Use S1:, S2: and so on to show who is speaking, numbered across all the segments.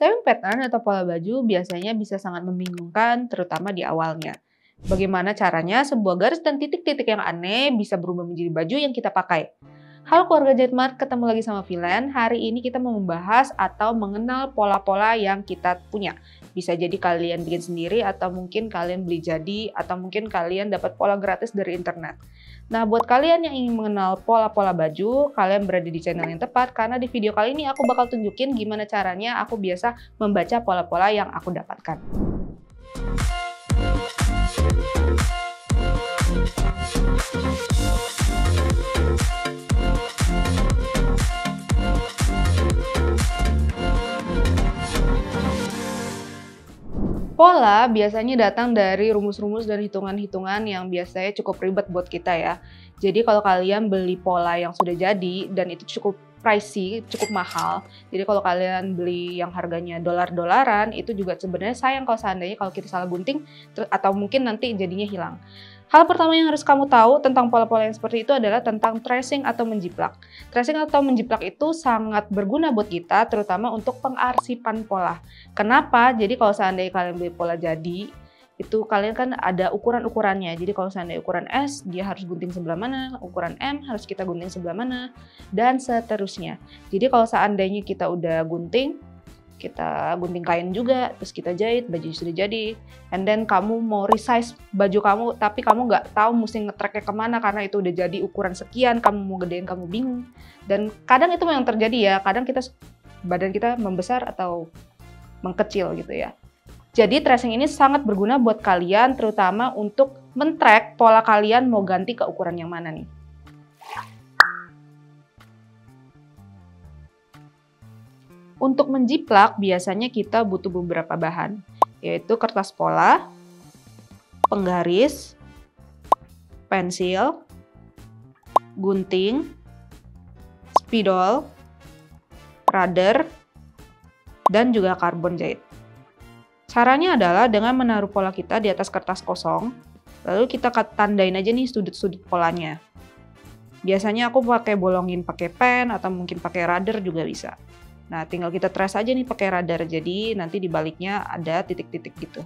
S1: Sewing pattern atau pola baju biasanya bisa sangat membingungkan, terutama di awalnya. Bagaimana caranya sebuah garis dan titik-titik yang aneh bisa berubah menjadi baju yang kita pakai? Halo keluarga Jetmart, ketemu lagi sama Vilen. Hari ini kita mau membahas atau mengenal pola-pola yang kita punya. Bisa jadi kalian bikin sendiri, atau mungkin kalian beli jadi, atau mungkin kalian dapat pola gratis dari internet. Nah, buat kalian yang ingin mengenal pola-pola baju, kalian berada di channel yang tepat, karena di video kali ini aku bakal tunjukin gimana caranya aku biasa membaca pola-pola yang aku dapatkan. Pola biasanya datang dari rumus-rumus dan hitungan-hitungan yang biasanya cukup ribet buat kita ya. Jadi kalau kalian beli pola yang sudah jadi dan itu cukup pricey, cukup mahal. Jadi kalau kalian beli yang harganya dolar-dolaran itu juga sebenarnya sayang kalau seandainya kalau kita salah gunting atau mungkin nanti jadinya hilang. Hal pertama yang harus kamu tahu tentang pola-pola yang seperti itu adalah tentang tracing atau menjiplak. Tracing atau menjiplak itu sangat berguna buat kita, terutama untuk pengarsipan pola. Kenapa? Jadi kalau seandainya kalian beli pola jadi, itu kalian kan ada ukuran-ukurannya. Jadi kalau seandainya ukuran S, dia harus gunting sebelah mana, ukuran M harus kita gunting sebelah mana, dan seterusnya. Jadi kalau seandainya kita udah gunting kain juga, terus kita jahit, baju sudah jadi, and then kamu mau resize baju kamu, tapi kamu nggak tahu mesti nge-tracknya kemana karena itu udah jadi ukuran sekian, kamu mau gedein, kamu bingung. Dan kadang itu memang terjadi ya, kadang badan kita membesar atau mengkecil gitu ya. Jadi tracing ini sangat berguna buat kalian, terutama untuk men-track pola kalian mau ganti ke ukuran yang mana nih. Untuk menjiplak, biasanya kita butuh beberapa bahan, yaitu kertas pola, penggaris, pensil, gunting, spidol, rubber, dan juga karbon jahit. Caranya adalah dengan menaruh pola kita di atas kertas kosong, lalu kita tandain aja nih sudut-sudut polanya. Biasanya aku bolongin pakai pen atau mungkin pakai rubber juga bisa. Nah, tinggal kita trace aja nih pakai radar, jadi nanti di baliknya ada titik-titik gitu.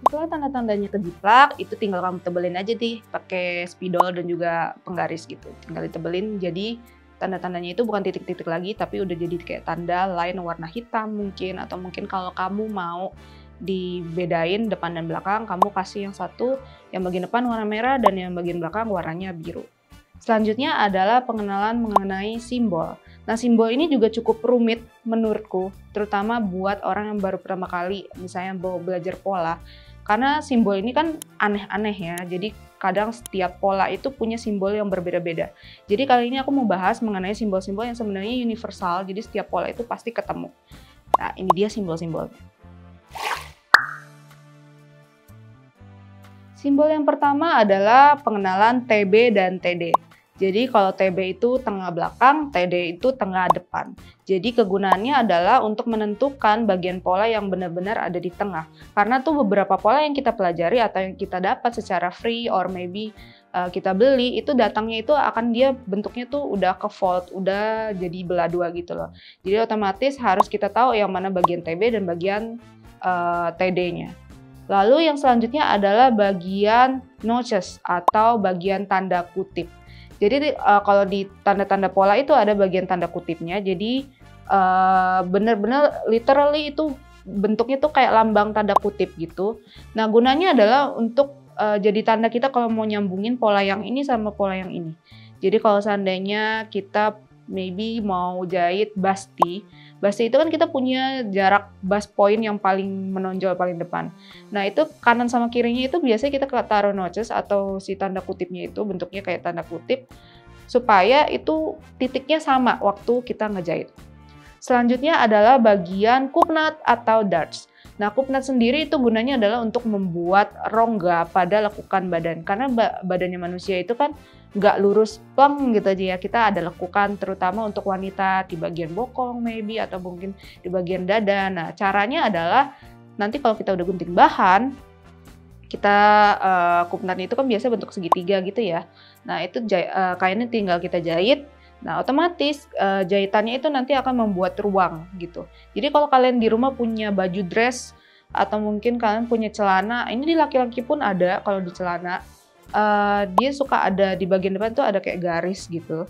S1: Setelah tanda-tandanya kejiplak, itu tinggal kamu tebelin aja nih pakai spidol dan juga penggaris gitu. Tinggal ditebelin, jadi tanda-tandanya itu bukan titik-titik lagi, tapi udah jadi kayak tanda line warna hitam mungkin, atau mungkin kalau kamu mau dibedain depan dan belakang, kamu kasih yang satu, yang bagian depan warna merah dan yang bagian belakang warnanya biru. Selanjutnya adalah pengenalan mengenai simbol. Nah, simbol ini juga cukup rumit menurutku, terutama buat orang yang baru pertama kali misalnya mau belajar pola. Karena simbol ini kan aneh-aneh ya, jadi kadang setiap pola itu punya simbol yang berbeda-beda. Jadi kali ini aku mau bahas mengenai simbol-simbol yang sebenarnya universal, jadi setiap pola itu pasti ketemu. Nah, ini dia simbol-simbolnya. Simbol yang pertama adalah pengenalan TB dan TD. Jadi kalau TB itu tengah belakang, TD itu tengah depan. Jadi kegunaannya adalah untuk menentukan bagian pola yang benar-benar ada di tengah. Karena tuh beberapa pola yang kita pelajari atau yang kita dapat secara free or maybe kita beli, itu datangnya itu akan dia bentuknya tuh udah ke fold, udah jadi belah dua gitu loh. Jadi otomatis harus kita tahu yang mana bagian TB dan bagian TD-nya. Lalu yang selanjutnya adalah bagian notches atau bagian tanda kutip. Jadi kalau di tanda-tanda pola itu ada bagian tanda kutipnya. Jadi benar-benar literally itu bentuknya tuh kayak lambang tanda kutip gitu. Nah, gunanya adalah untuk jadi tanda kita kalau mau nyambungin pola yang ini sama pola yang ini. Jadi kalau seandainya kita maybe mau jahit basti itu kan kita punya jarak bust point yang paling menonjol paling depan. Nah, itu kanan sama kirinya itu biasanya kita taruh notches atau si tanda kutipnya itu bentuknya kayak tanda kutip supaya itu titiknya sama waktu kita ngejahit. Selanjutnya adalah bagian kupnat atau darts. Nah, kupnat sendiri itu gunanya adalah untuk membuat rongga pada lekukan badan. Karena badannya manusia itu kan nggak lurus pleng gitu aja ya. Kita ada lekukan terutama untuk wanita di bagian bokong maybe atau mungkin di bagian dada. Nah, caranya adalah nanti kalau kita udah gunting bahan, kita kupnatnya itu kan biasa bentuk segitiga gitu ya. Nah, itu kainnya tinggal kita jahit. Nah, otomatis jahitannya itu nanti akan membuat ruang gitu. Jadi kalau kalian di rumah punya baju dress atau mungkin kalian punya celana, ini di laki-laki pun ada kalau di celana, dia suka ada di bagian depan tuh ada kayak garis gitu.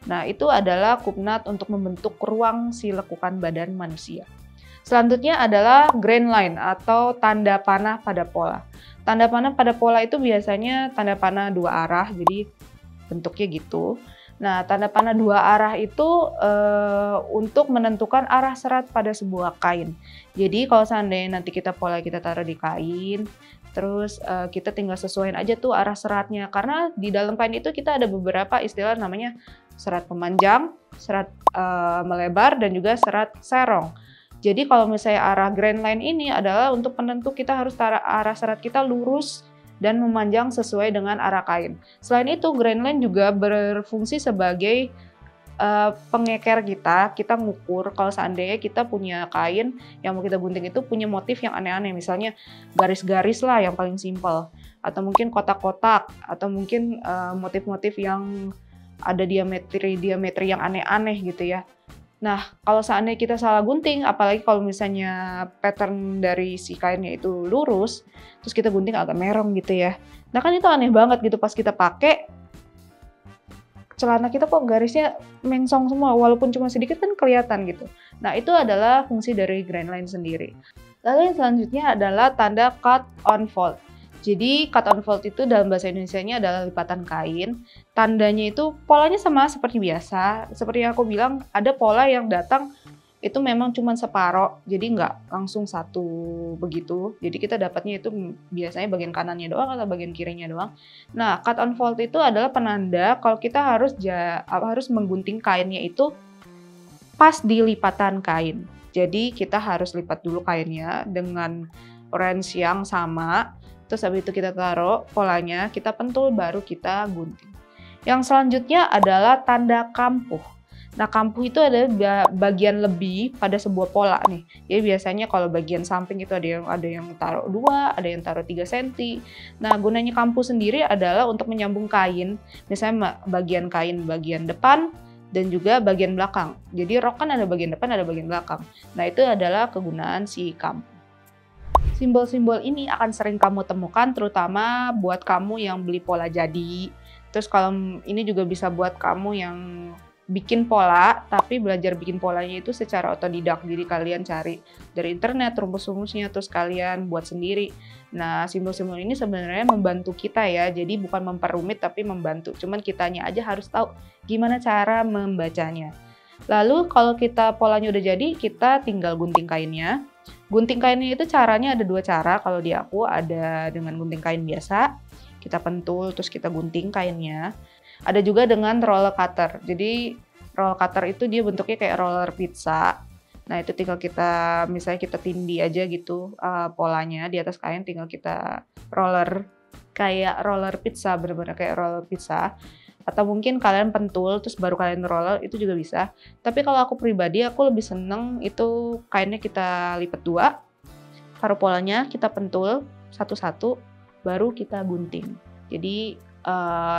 S1: Nah, itu adalah kupnat untuk membentuk ruang si lekukan badan manusia. Selanjutnya adalah grand line atau tanda panah pada pola. Tanda panah pada pola itu biasanya tanda panah dua arah, jadi bentuknya gitu. Nah, tanda panah dua arah itu untuk menentukan arah serat pada sebuah kain. Jadi kalau seandainya nanti kita pola kita taruh di kain, terus kita tinggal sesuaiin aja tuh arah seratnya. Karena di dalam kain itu kita ada beberapa istilah namanya serat pemanjang, serat melebar, dan juga serat serong. Jadi kalau misalnya arah grand line ini adalah untuk penentu kita harus arah serat kita lurus dan memanjang sesuai dengan arah kain. Selain itu, grand line juga berfungsi sebagai pengeker kita ngukur kalau seandainya kita punya kain yang mau kita gunting itu punya motif yang aneh-aneh, misalnya garis-garis lah yang paling simpel, atau mungkin kotak-kotak, atau mungkin motif-motif yang ada diametri yang aneh-aneh gitu ya. Nah, kalau seandainya kita salah gunting, apalagi kalau misalnya pattern dari si kainnya itu lurus, terus kita gunting agak merong gitu ya. Nah kan itu aneh banget gitu pas kita pakai, celana kita kok garisnya mengsong semua, walaupun cuma sedikit kan kelihatan gitu. Nah itu adalah fungsi dari grand line sendiri. Lalu yang selanjutnya adalah tanda cut on fold. Jadi cut on fold itu dalam bahasa Indonesianya adalah lipatan kain. Tandanya itu polanya sama seperti biasa. Seperti yang aku bilang, ada pola yang datang itu memang cuma separoh, jadi nggak langsung satu begitu. Jadi kita dapatnya itu biasanya bagian kanannya doang atau bagian kirinya doang. Nah, cut on fold itu adalah penanda kalau kita harus menggunting kainnya itu pas di lipatan kain. Jadi kita harus lipat dulu kainnya dengan range yang sama. Terus habis itu kita taruh polanya, kita pentul, baru kita gunting. Yang selanjutnya adalah tanda kampuh. Nah, kampuh itu ada bagian lebih pada sebuah pola nih. Jadi biasanya kalau bagian samping itu ada yang taruh 2, ada yang taruh 3 cm. Nah, gunanya kampuh sendiri adalah untuk menyambung kain. Misalnya bagian kain bagian depan dan juga bagian belakang. Jadi rok kan ada bagian depan, ada bagian belakang. Nah, itu adalah kegunaan si kampuh. Simbol-simbol ini akan sering kamu temukan terutama buat kamu yang beli pola jadi. Terus kalau ini juga bisa buat kamu yang bikin pola, tapi belajar bikin polanya itu secara otodidak. Jadi kalian cari dari internet rumus-rumusnya, terus kalian buat sendiri. Nah, simbol-simbol ini sebenarnya membantu kita ya. Jadi bukan memperumit tapi membantu. Cuman kitanya aja harus tahu gimana cara membacanya. Lalu kalau kita polanya udah jadi, kita tinggal gunting kainnya. Gunting kainnya itu caranya ada 2 cara. Kalau di aku ada dengan gunting kain biasa, kita pentul terus kita gunting kainnya. Ada juga dengan roller cutter. Jadi roller cutter itu dia bentuknya kayak roller pizza. Nah itu tinggal kita, misalnya kita tindih aja gitu polanya di atas kain, tinggal kita roller kayak roller pizza, bener-bener kayak roller pizza. Atau mungkin kalian pentul terus baru kalian roller, itu juga bisa. Tapi kalau aku pribadi, aku lebih seneng itu kainnya kita lipat 2, taruh polanya, kita pentul satu-satu, baru kita gunting. Jadi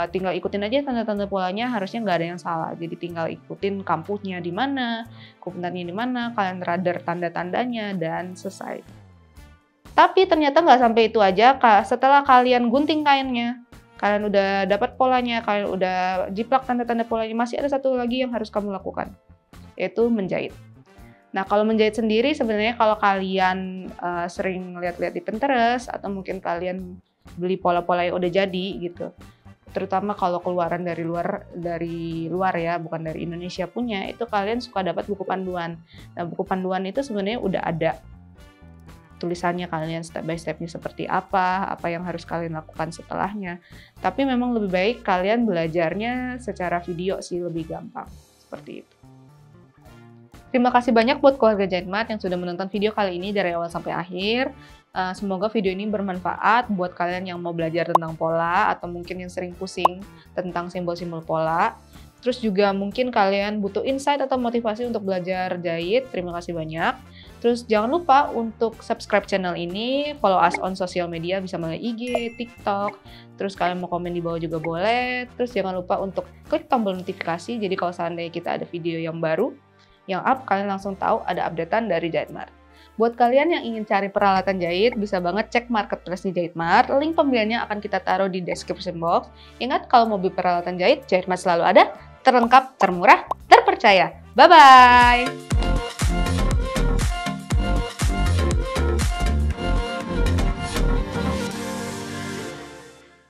S1: tinggal ikutin aja tanda-tanda polanya, harusnya nggak ada yang salah. Jadi tinggal ikutin kampuhnya di mana, kupnatnya di mana, kalian radar tanda-tandanya, dan selesai. Tapi ternyata nggak sampai itu aja, setelah kalian gunting kainnya, kalian udah dapat polanya, kalian udah jiplak tanda-tanda polanya, masih ada satu lagi yang harus kamu lakukan, yaitu menjahit. Nah, kalau menjahit sendiri sebenarnya kalau kalian sering lihat-lihat di Pinterest atau mungkin kalian beli pola-pola yang udah jadi gitu, terutama kalau keluaran dari luar ya, bukan dari Indonesia punya, itu kalian suka dapat buku panduan. Nah, buku panduan itu sebenarnya udah ada tulisannya, kalian step by stepnya seperti apa yang harus kalian lakukan setelahnya. Tapi memang lebih baik kalian belajarnya secara video sih, lebih gampang. Seperti itu. Terima kasih banyak buat keluarga Jahitmat yang sudah menonton video kali ini dari awal sampai akhir. Semoga video ini bermanfaat buat kalian yang mau belajar tentang pola atau mungkin yang sering pusing tentang simbol-simbol pola. Terus juga mungkin kalian butuh insight atau motivasi untuk belajar jahit. Terima kasih banyak. Terus jangan lupa untuk subscribe channel ini, follow us on social media, bisa melalui IG, TikTok. Terus kalian mau komen di bawah juga boleh. Terus jangan lupa untuk klik tombol notifikasi, jadi kalau seandainya kita ada video yang baru, yang up, kalian langsung tahu ada updatean dari Jahitmart. Buat kalian yang ingin cari peralatan jahit, bisa banget cek marketplace di Jahitmart. Link pembeliannya akan kita taruh di description box. Ingat, kalau mau beli peralatan jahit, Jahitmart selalu ada, terlengkap, termurah, terpercaya. Bye-bye!